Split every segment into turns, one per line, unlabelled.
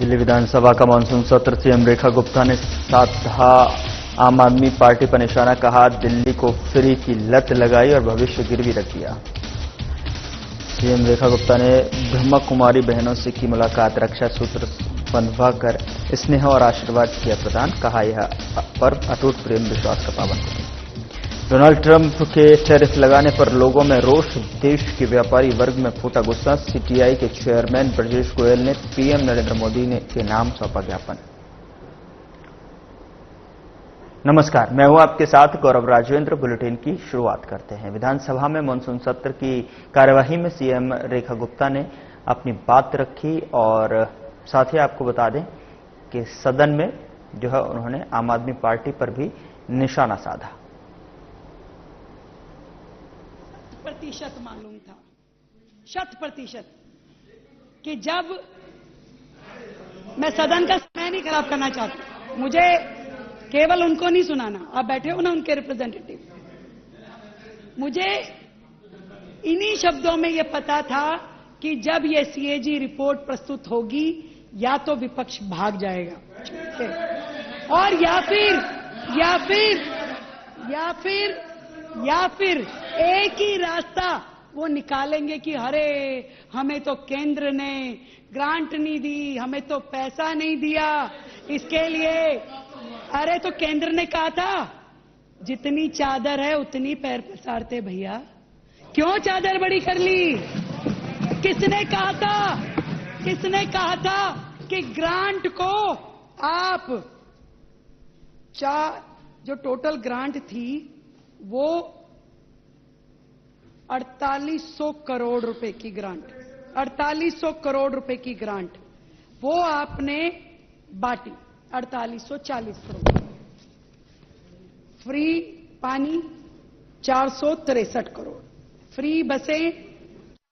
दिल्ली विधानसभा का मानसून सत्र, सीएम रेखा गुप्ता ने साधा आम आदमी पार्टी पर निशाना, कहा दिल्ली को फ्री की लत लगाई और भविष्य गिरवी रख दिया। सीएम रेखा गुप्ता ने ब्रह्मा कुमारी बहनों से की मुलाकात, रक्षा सूत्र बंधवाकर स्नेह और आशीर्वाद किया प्रदान, कहा यह पर्व अटूट प्रेम विश्वास का पावन है। डोनाल्ड ट्रंप के टैरिफ लगाने पर लोगों में रोष, देश के व्यापारी वर्ग में फूटा गुस्सा। सीटीआई के चेयरमैन ब्रजेश गोयल ने पीएम नरेंद्र मोदी के नाम सौंपा ज्ञापन। नमस्कार, मैं हूं आपके साथ गौरव राजेंद्र। बुलेटिन की शुरुआत करते हैं। विधानसभा में मानसून सत्र की कार्यवाही में सीएम रेखा गुप्ता ने अपनी बात रखी और साथ ही आपको बता दें कि सदन में जो है उन्होंने आम आदमी पार्टी पर भी निशाना साधा।
प्रतिशत मालूम था, 100% कि जब मैं सदन का समय नहीं खराब करना चाहता, मुझे केवल उनको नहीं सुनाना, आप बैठे हो ना उनके रिप्रेजेंटेटिव, मुझे इन्हीं शब्दों में यह पता था कि जब ये सीएजी रिपोर्ट प्रस्तुत होगी या तो विपक्ष भाग जाएगा और या फिर एक ही रास्ता वो निकालेंगे कि अरे हमें तो केंद्र ने ग्रांट नहीं दी, हमें तो पैसा नहीं दिया, इसके लिए अरे तो केंद्र ने कहा था जितनी चादर है उतनी पैर पसारते भैया, क्यों चादर बड़ी कर ली? किसने कहा था कि ग्रांट को आप जो टोटल ग्रांट थी वो 4800 करोड़ रुपए की ग्रांट, 4800 करोड़ रुपए की ग्रांट वो आपने बांटी, 4840 करोड़। फ्री पानी 463 करोड़, फ्री बसें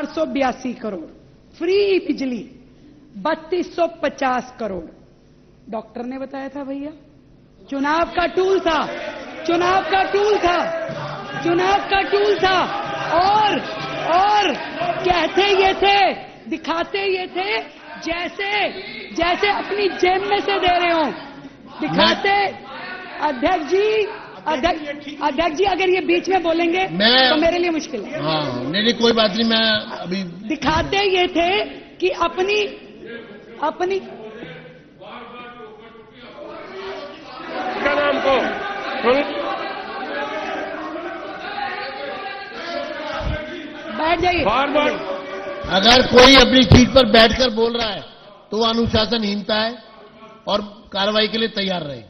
482 करोड़, फ्री बिजली 3250 करोड़। डॉक्टर ने बताया था भैया, चुनाव का टूल था और कहते ये थे, दिखाते ये थे जैसे अपनी जेब में से दे रहे हो दिखाते। अध्यक्ष जी अगर ये बीच में बोलेंगे तो मेरे लिए मुश्किल है।
हाँ, नहीं कोई बात नहीं, मैं अभी
दिखाते ये थे कि अपनी
नाम को
बैठ जाइए।
अगर कोई अपनी सीट पर बैठकर बोल रहा है तो वो अनुशासनहीनता है और कार्रवाई के लिए तैयार रहे।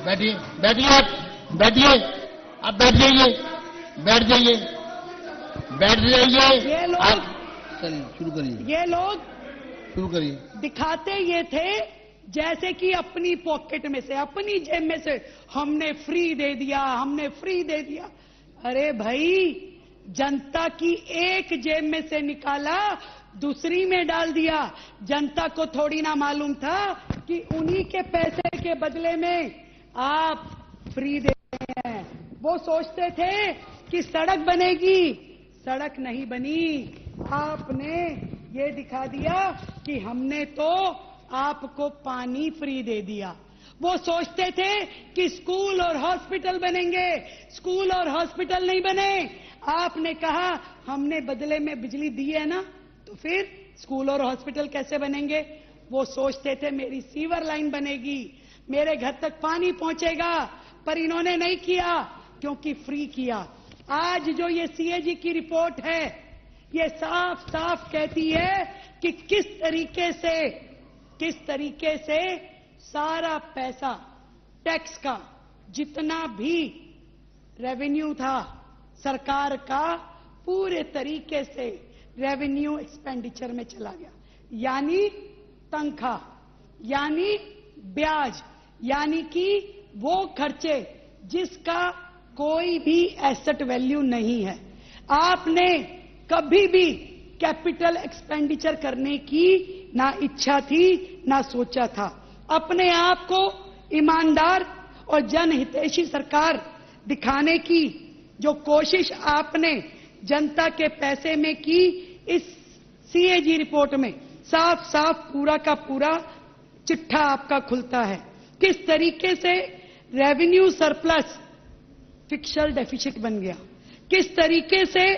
बैठिए आप बैठ जाइए।
ये लोग
आप शुरू करिए।
दिखाते ये थे जैसे कि अपनी पॉकेट में से, अपनी जेब में से हमने फ्री दे दिया। अरे भाई, जनता की एक जेब में से निकाला, दूसरी में डाल दिया। जनता को थोड़ी ना मालूम था कि उन्हीं के पैसे के बदले में आप फ्री दे रहे हैं। वो सोचते थे कि सड़क बनेगी, सड़क नहीं बनी। आपने ये दिखा दिया कि हमने तो आपको पानी फ्री दे दिया। वो सोचते थे कि स्कूल और हॉस्पिटल बनेंगे, स्कूल और हॉस्पिटल नहीं बने। आपने कहा हमने बदले में बिजली दी है ना, तो फिर स्कूल और हॉस्पिटल कैसे बनेंगे? वो सोचते थे मेरी सीवर लाइन बनेगी, मेरे घर तक पानी पहुंचेगा, पर इन्होंने नहीं किया क्योंकि फ्री किया। आज जो ये सीएजी की रिपोर्ट है, ये साफ साफ कहती है कि किस तरीके से सारा पैसा टैक्स का जितना भी रेवेन्यू था सरकार का, पूरे तरीके से रेवेन्यू एक्सपेंडिचर में चला गया। यानी तनख्वाह, यानी ब्याज, यानी कि वो खर्चे जिसका कोई भी एसेट वैल्यू नहीं है। आपने कभी भी कैपिटल एक्सपेंडिचर करने की ना इच्छा थी ना सोचा था। अपने आप को ईमानदार और जनहितैषी सरकार दिखाने की जो कोशिश आपने जनता के पैसे में की, इस सीएजी रिपोर्ट में साफ साफ पूरा का पूरा चिट्ठा आपका खुलता है। किस तरीके से रेवेन्यू सरप्लस फिक्शल डेफिसिट बन गया, किस तरीके से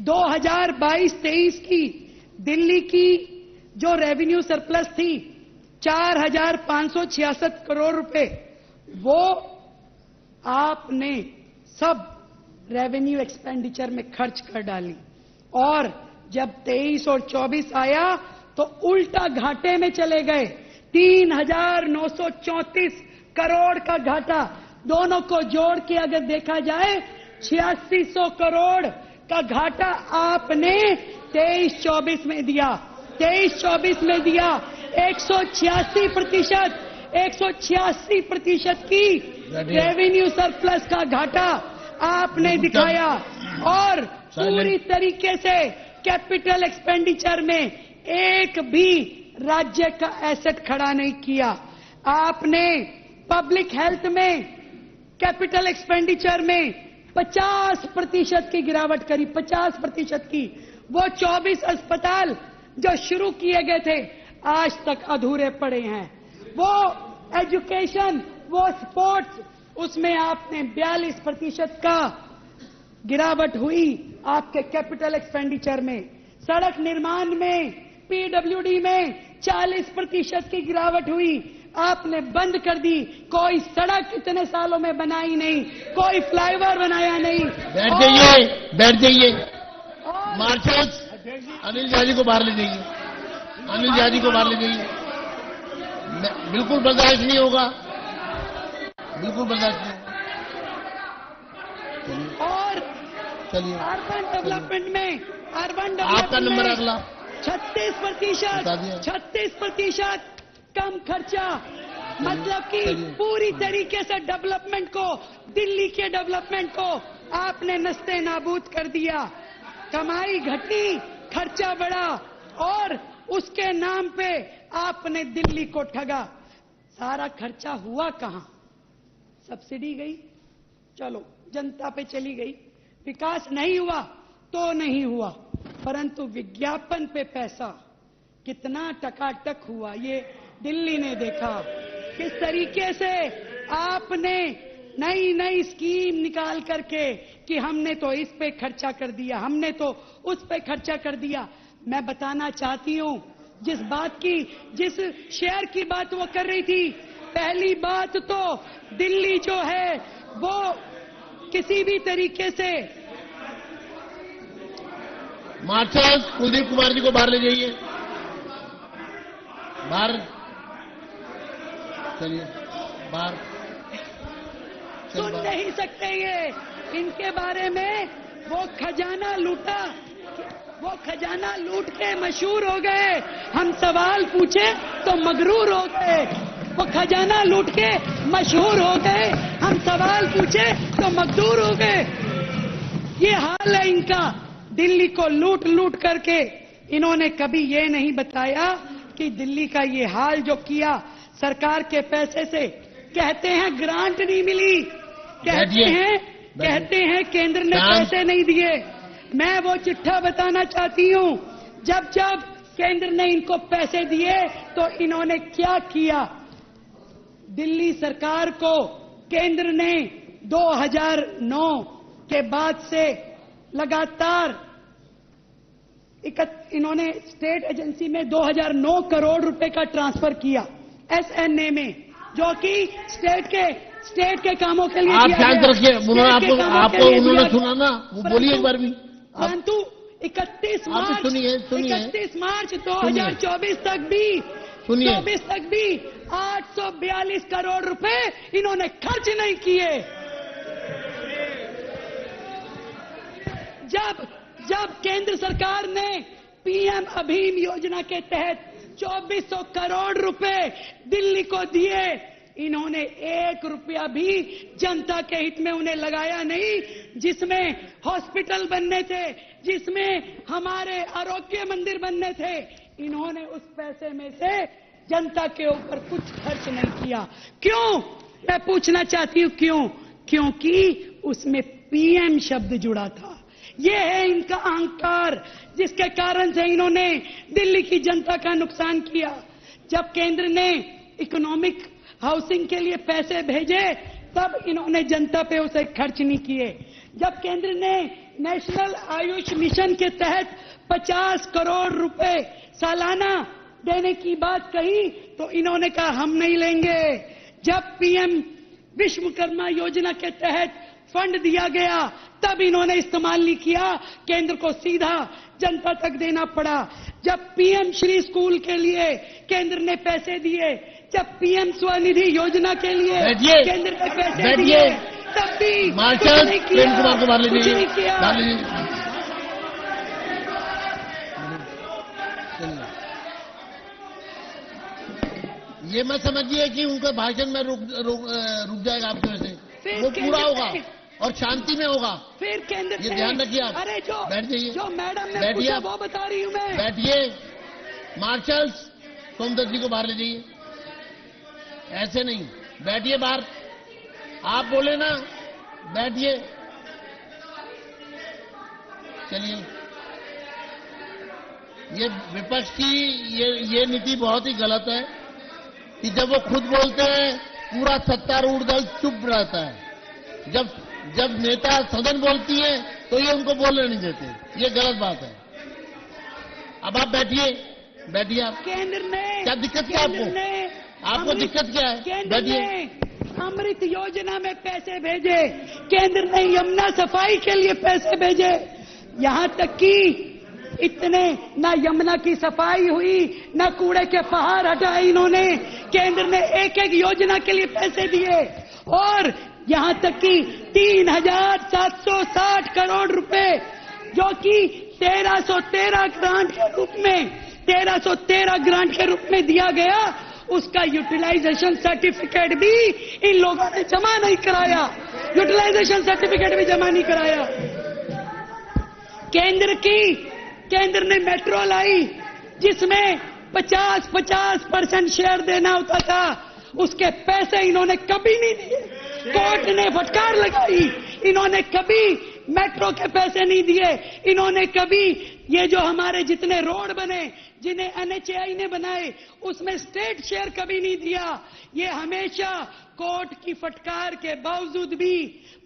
2022-23 की दिल्ली की जो रेवेन्यू सरप्लस थी 4,566 करोड़ रुपए, वो आपने सब रेवेन्यू एक्सपेंडिचर में खर्च कर डाली। और जब 23 और 24 आया तो उल्टा घाटे में चले गए। 3,934 करोड़ का घाटा, दोनों को जोड़ के अगर देखा जाए 8600 करोड़ का घाटा आपने 23-24 में दिया। 23-24 में दिया 186% की रेवेन्यू सरप्लस का घाटा आपने दिखाया। और पूरी तरीके से कैपिटल एक्सपेंडिचर में एक भी राज्य का एसेट खड़ा नहीं किया। आपने पब्लिक हेल्थ में कैपिटल एक्सपेंडिचर में 50% की गिरावट करी, 50% की। वो 24 अस्पताल जो शुरू किए गए थे आज तक अधूरे पड़े हैं। वो एजुकेशन, वो स्पोर्ट्स, उसमें आपने 42% का गिरावट हुई आपके कैपिटल एक्सपेंडिचर में। सड़क निर्माण में, पीडब्ल्यूडी में 40% की गिरावट हुई, आपने बंद कर दी। कोई सड़क इतने सालों में बनाई नहीं, कोई फ्लाईओवर बनाया नहीं।
बैठ जाइए। मार्शल अनिल झा जी को बाहर ले जाइए, अनिल झा जी को बाहर ले जाइए। बिल्कुल बर्दाश्त नहीं होगा, बिल्कुल बर्दाश्त नहीं होगा।
और
चलिए
अर्बन डेवलपमेंट में, अर्बन
आपका नंबर अगला
36% कम खर्चा। मतलब कि पूरी तरीके से डेवलपमेंट को, दिल्ली के डेवलपमेंट को आपने नस्ते नाबूद कर दिया। कमाई घटी, खर्चा बढ़ा और उसके नाम पे आपने दिल्ली को ठगा। सारा खर्चा हुआ कहां? सब्सिडी गई, चलो जनता पे चली गई। विकास नहीं हुआ तो नहीं हुआ, परंतु विज्ञापन पे पैसा कितना टकाटक हुआ ये दिल्ली ने देखा। किस तरीके से आपने नई नई स्कीम निकाल करके कि हमने तो इस पे खर्चा कर दिया, हमने तो उस पे खर्चा कर दिया। मैं बताना चाहती हूं, जिस शेयर की बात वो कर रही थी, पहली बात तो दिल्ली जो है वो किसी भी तरीके से।
मार्शल कुलदीप कुमार जी को बाहर ले जाइए, बाहर चलिए, बाहर।
सुन नहीं सकते ये, इनके बारे में वो खजाना लूटा, वो खजाना लूट के मशहूर हो गए। हम सवाल पूछे तो मगरूर हो गए। वो खजाना लूट के मशहूर हो गए, हम सवाल पूछे तो मगदूर हो गए। ये हाल है इनका। दिल्ली को लूट लूट करके इन्होंने कभी ये नहीं बताया कि दिल्ली का ये हाल जो किया सरकार के पैसे से। कहते हैं ग्रांट नहीं मिली, कहते हैं केंद्र ने पैसे नहीं दिए। मैं वो चिट्ठा बताना चाहती हूं, जब जब केंद्र ने इनको पैसे दिए तो इन्होंने क्या किया। दिल्ली सरकार को केंद्र ने 2009 के बाद से लगातार इन्होंने स्टेट एजेंसी में 2009 करोड़ रुपए का ट्रांसफर किया एसएनए में, जो कि स्टेट के कामों के लिए।
आप ध्यान रखिए, आपको उन्होंने सुना ना, वो बोलिए एक बार भी।
परंतु 31 मार्च 2024 तक भी 842 करोड़ रुपए इन्होंने खर्च नहीं किए। जब केंद्र सरकार ने पीएम अभीम योजना के तहत 2400 करोड़ रुपए दिल्ली को दिए, इन्होंने 1 रुपया भी जनता के हित में उन्हें लगाया नहीं। जिसमें हॉस्पिटल बनने थे, जिसमें हमारे आरोग्य मंदिर बनने थे, इन्होंने उस पैसे में से जनता के ऊपर कुछ खर्च नहीं किया। क्यों? मैं पूछना चाहती हूं क्यों? क्योंकि उसमें पीएम शब्द जुड़ा था। ये है इनका अहंकार, जिसके कारण से इन्होंने दिल्ली की जनता का नुकसान किया। जब केंद्र ने इकोनॉमिक हाउसिंग के लिए पैसे भेजे तब इन्होंने जनता पे उसे खर्च नहीं किए। जब केंद्र ने नेशनल आयुष मिशन के तहत 50 करोड़ रुपए सालाना देने की बात कही तो इन्होंने कहा हम नहीं लेंगे। जब पीएम विश्वकर्मा योजना के तहत फंड दिया गया तब इन्होंने इस्तेमाल नहीं किया, केंद्र को सीधा जनता तक देना पड़ा। जब पीएम श्री स्कूल के लिए केंद्र ने पैसे दिए, जब पीएम स्वनिधि योजना के लिए केंद्र ने पैसे दिए, तब भी
मार्शल
नहीं
प्रेम कुमार को मार लीजिए,
नहीं किया।
ये मत समझिए कि उनके भाषण में रुक जाएगा आपकी वजह से, वो पूरा होगा और शांति में होगा।
फिर केंद्र
ये ध्यान रखिए आप।
अरे जो
बैठ जाइए,
जो मैडम ने पूछा वो बता रही हूँ मैं।
बैठिए। मार्शल्स सोमदत्त जी को बाहर ले जाइए, ऐसे नहीं, बैठिए बाहर। आप बोले ना, बैठिए। चलिए, ये विपक्ष की ये नीति बहुत ही गलत है कि जब वो खुद बोलते हैं पूरा सत्तारूढ़ दल चुप रहता है, जब नेता सदन बोलती है तो ये उनको बोलने नहीं देते। ये गलत बात है। अब आप बैठिए आप।
केंद्र ने
क्या दिक्कत क्या आपको दिक्कत क्या है? बैठिए।
अमृत योजना में पैसे भेजे, केंद्र ने यमुना सफाई के लिए पैसे भेजे, यहाँ तक कि इतने ना यमुना की सफाई हुई ना कूड़े के पहाड़ हटाए इन्होंने। केंद्र ने एक एक योजना के लिए पैसे दिए और यहाँ तक कि 3,760 करोड़ रुपए जो कि 1313 ग्रांट के रूप में 1313 ग्रांट के रूप में दिया गया, उसका यूटिलाइजेशन सर्टिफिकेट भी इन लोगों ने जमा नहीं कराया। यूटिलाइजेशन सर्टिफिकेट भी जमा नहीं कराया। केंद्र ने मेट्रो लाई जिसमें 50% शेयर देना होता था, उसके पैसे इन्होंने कभी नहीं दिए। कोर्ट ने फटकार लगाई, इन्होंने कभी मेट्रो के पैसे नहीं दिए। इन्होंने कभी ये जो हमारे जितने रोड बने, जिन्हें एनएचएआई ने बनाए, उसमें स्टेट शेयर कभी नहीं दिया। ये हमेशा कोर्ट की फटकार के बावजूद भी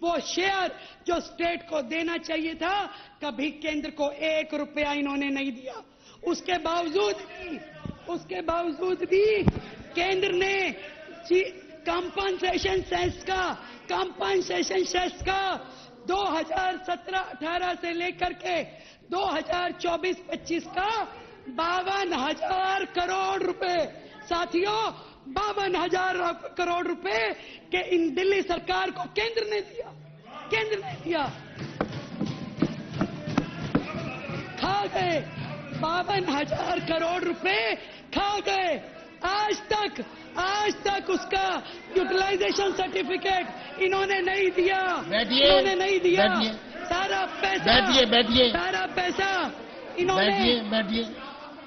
वो शेयर जो स्टेट को देना चाहिए था, कभी केंद्र को 1 रुपया इन्होंने नहीं दिया। उसके बावजूद भी केंद्र ने कंपनसेशन सेस का 2017-18 से लेकर के 2024-25 का 52,000 करोड़ रुपए, साथियों 52,000 करोड़ रुपए के इन दिल्ली सरकार को केंद्र ने दिया। खा गए 52,000 करोड़ रुपए, खा गए। आज तक उसका यूटिलाइजेशन सर्टिफिकेट इन्होंने नहीं दिया।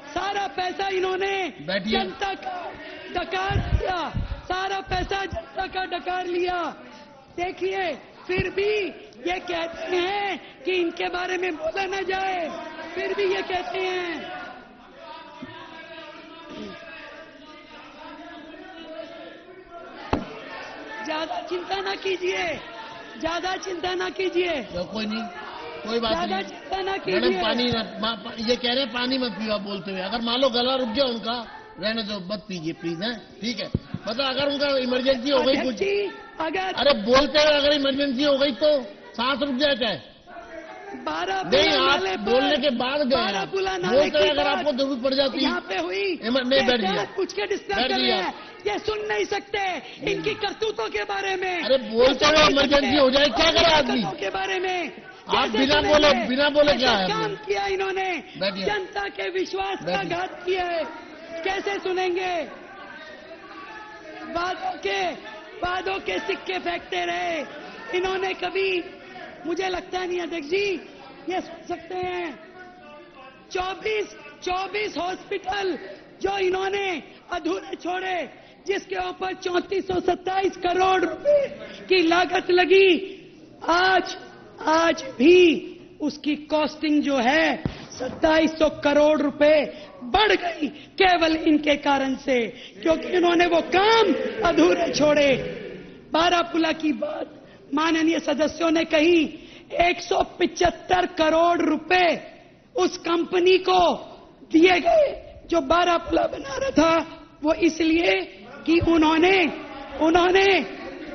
सारा पैसा इन्होंने जनता का डकार लिया। सारा पैसा जनता का डकार लिया। देखिए, फिर भी ये कहते हैं कि इनके बारे में बोला न जाए, फिर भी ये कहते हैं। ज्यादा चिंता ना कीजिए।
कोई नहीं, कोई बात नहीं।
चिंता ना कीजिए।
मैडम पानी ये कह रहे हैं पानी मत पियो बोलते हुए। अगर मान लो गला रुक गया उनका, रहने दो, मत पीजिए प्लीज, है ठीक है। मतलब अगर उनका इमरजेंसी हो गई कुछ, अरे बोलते हुए अगर इमरजेंसी हो गई तो सांस रुक जाए चाहे
12
नहीं। आप बोलने के बाद गए, बोलते अगर आपको जरूरत पड़ जाती
यहाँ पे हुई,
नहीं बैठ गया,
पूछ के डिस्टर्ब कर रहे हैं। ये सुन नहीं सकते इनकी करतूतों के बारे में।
अरे बोलते हुए इमरजेंसी हो जाए क्या करे आदमी
के बारे में।
आप बिना बोले क्या है
काम किया इन्होंने, जनता के विश्वास का घात किया है। कैसे सुनेंगे? वादों के सिक्के फेंकते रहे इन्होंने। कभी मुझे लगता नहीं अध्यक्ष जी ये सुन सकते हैं। 24 हॉस्पिटल जो इन्होंने अधूरे छोड़े, जिसके ऊपर 3427 करोड़ रुपए की लागत लगी, आज भी उसकी कॉस्टिंग जो है 2700 करोड़ रुपए बढ़ गई केवल इनके कारण से, क्योंकि इन्होंने वो काम अधूरे छोड़े। बारापुला की बात माननीय सदस्यों ने कही, 175 करोड़ रुपए उस कंपनी को दिए गए जो बारापुला बना रहा था। वो इसलिए कि उन्होंने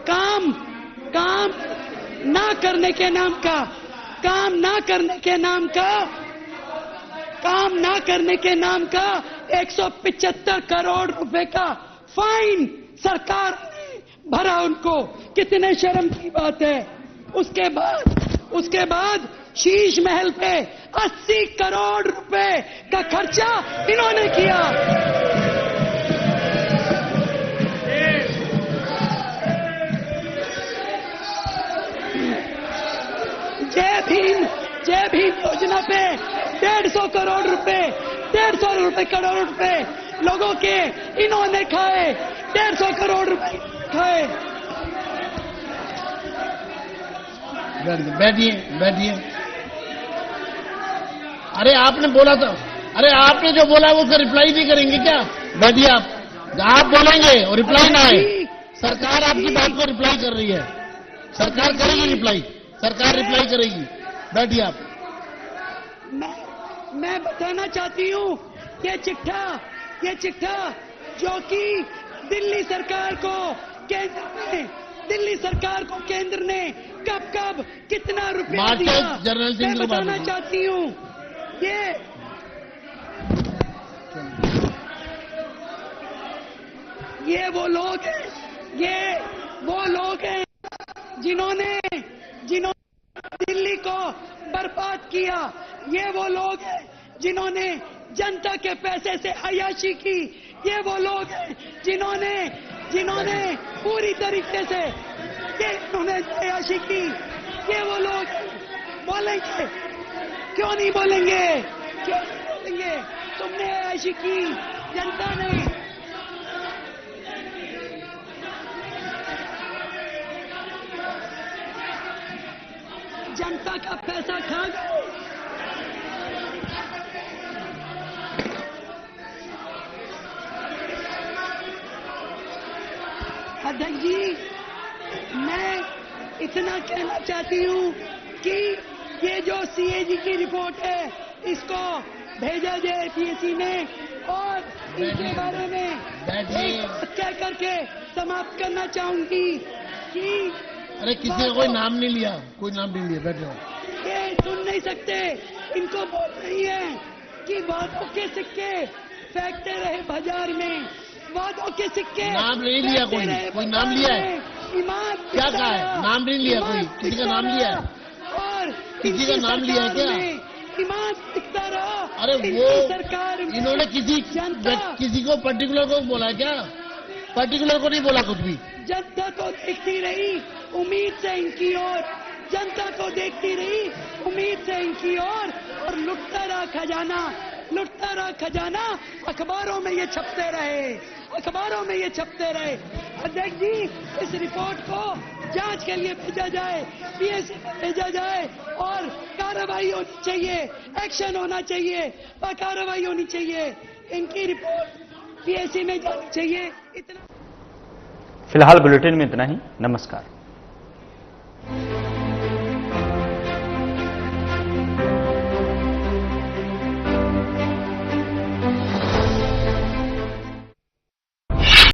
काम ना करने के नाम का काम ना करने के नाम का 175 करोड़ रुपए का फाइन सरकार ने भरा उनको। कितने शर्म की बात है। उसके बाद शीश महल पे 80 करोड़ रुपए का खर्चा इन्होंने किया। जय भीम योजना पे 150 करोड़ रुपए लोगों के इन्होंने खाए, 150 करोड़ रुपए खाए।
बैठिए। अरे आपने बोला था, अरे आपने जो बोला वो उसका रिप्लाई नहीं करेंगे क्या? बैठिए आप बोलेंगे और रिप्लाई ना आए। सरकार आपकी बात को रिप्लाई कर रही है, सरकार करेगी रिप्लाई, सरकार रिप्लाई करेगी। बैठिए आप।
मैं बताना चाहती हूँ, ये चिट्ठा जो कि दिल्ली सरकार को केंद्र ने कब कितना रुपया दिया, मैं बताना चाहती हूँ। ये वो लोग हैं जिन्होंने दिल्ली को बर्बाद किया। ये वो लोग हैं जिन्होंने जनता के पैसे से अय्याशी की। ये वो लोग हैं जिन्होंने पूरी तरीके से उन्होंने अय्याशी की। ये वो लोग बोलेंगे, क्यों नहीं बोलेंगे? तुमने अय्याशी की, जनता ने। जनता का पैसा खा गए। अध्यक्ष जी, मैं इतना कहना चाहती हूँ कि ये जो सीएजी की रिपोर्ट है, इसको भेजा जाए पीएससी में, और इनके बारे में कह करके समाप्त करना चाहूंगी कि
अरे किसी ने कोई नाम नहीं लिया, बैठो।
ये सुन नहीं सकते, इनको बोल रही है कि वादों के सिक्के फेंकते रहे बाजार में, वादों के सिक्के।
नाम नहीं लिया, कोई नाम लिया है?
ईमान
क्या कहा है? नाम नहीं लिया, कोई किसी का नाम लिया है?
और
किसी का नाम लिया है क्या?
ईमान दिखता रहा।
अरे वो
सरकार
इन्होंने किसी को पर्टिकुलर को बोला क्या? पर्टिकुलर को नहीं बोला कुछ भी।
जनता को देखती रही उम्मीद से इनकी ओर, जनता को देखती रही उम्मीद से इनकी ओर, और लुटता रहा खजाना अखबारों में ये छपते रहे। अध्यक्ष जी, इस रिपोर्ट को जांच के लिए भेजा जाए, पीएससी में भेजा जाए, और कार्रवाई होनी चाहिए, एक्शन होना चाहिए और कार्रवाई होनी चाहिए। इनकी रिपोर्ट पीएससी में जानी चाहिए। इतना
फिलहाल बुलेटिन में इतना ही। नमस्कार।